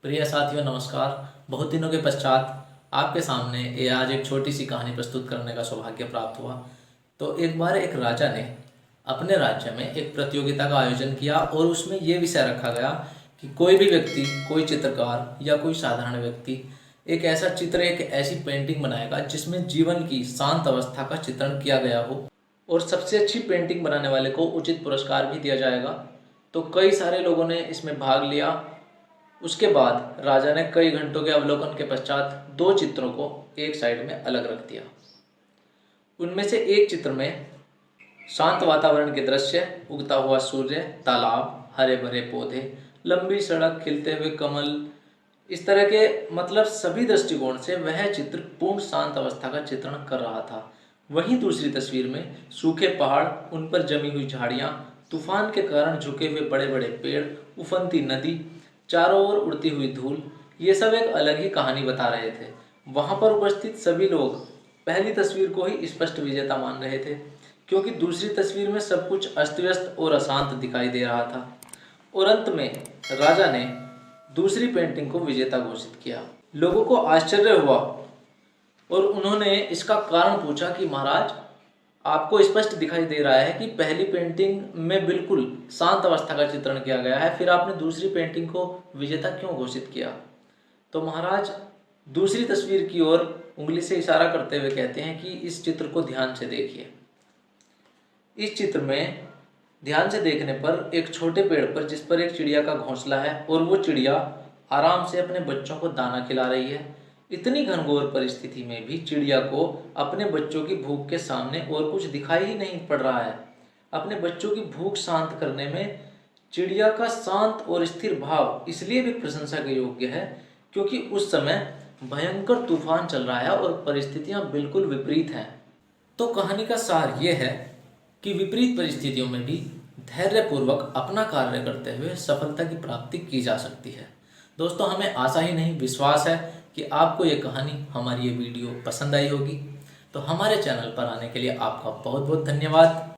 प्रिय साथियों नमस्कार। बहुत दिनों के पश्चात आपके सामने ये आज एक छोटी सी कहानी प्रस्तुत करने का सौभाग्य प्राप्त हुआ। तो एक बार एक राजा ने अपने राज्य में एक प्रतियोगिता का आयोजन किया और उसमें ये विषय रखा गया कि कोई भी व्यक्ति, कोई चित्रकार या कोई साधारण व्यक्ति एक ऐसा चित्र, एक ऐसी पेंटिंग बनाएगा जिसमें जीवन की शांत अवस्था का चित्रण किया गया हो और सबसे अच्छी पेंटिंग बनाने वाले को उचित पुरस्कार भी दिया जाएगा। तो कई सारे लोगों ने इसमें भाग लिया। उसके बाद राजा ने कई घंटों के अवलोकन के पश्चात दो चित्रों को एक साइड में अलग रख दिया। उनमें से एक चित्र में शांत वातावरण के दृश्य, उगता हुआ सूर्य, तालाब, हरे भरे पौधे, लंबी सड़क, खिलते हुए कमल, इस तरह के मतलब सभी दृष्टिकोण से वह चित्र पूर्ण शांत अवस्था का चित्रण कर रहा था। वहीं दूसरी तस्वीर में सूखे पहाड़, उन पर जमी हुई झाड़ियाँ, तूफान के कारण झुके हुए बड़े बड़े पेड़, उफनती नदी, चारों ओर उड़ती हुई धूल, ये सब एक अलग ही कहानी बता रहे थे। वहां पर उपस्थित सभी लोग पहली तस्वीर को ही स्पष्ट विजेता मान रहे थे, क्योंकि दूसरी तस्वीर में सब कुछ अस्त व्यस्त और अशांत दिखाई दे रहा था। और अंत में राजा ने दूसरी पेंटिंग को विजेता घोषित किया। लोगों को आश्चर्य हुआ और उन्होंने इसका कारण पूछा कि महाराज, आपको स्पष्ट दिखाई दे रहा है कि पहली पेंटिंग में बिल्कुल शांत अवस्था का चित्रण किया गया है, फिर आपने दूसरी पेंटिंग को विजेता क्यों घोषित किया? तो महाराज दूसरी तस्वीर की ओर उंगली से इशारा करते हुए कहते हैं कि इस चित्र को ध्यान से देखिए। इस चित्र में ध्यान से देखने पर एक छोटे पेड़ पर, जिस पर एक चिड़िया का घोंसला है और वो चिड़िया आराम से अपने बच्चों को दाना खिला रही है। इतनी घनघोर परिस्थिति में भी चिड़िया को अपने बच्चों की भूख के सामने और कुछ दिखाई ही नहीं पड़ रहा है। अपने बच्चों की भूख शांत करने में चिड़िया का शांत और स्थिर भाव इसलिए भी प्रशंसा के योग्य है क्योंकि उस समय भयंकर तूफान चल रहा है और परिस्थितियां बिल्कुल विपरीत हैं। तो कहानी का सार ये है कि विपरीत परिस्थितियों में भी धैर्यपूर्वक अपना कार्य करते हुए सफलता की प्राप्ति की जा सकती है। दोस्तों, हमें आशा ही नहीं विश्वास है कि आपको ये कहानी, हमारी ये वीडियो पसंद आई होगी। तो हमारे चैनल पर आने के लिए आपका बहुत बहुत धन्यवाद।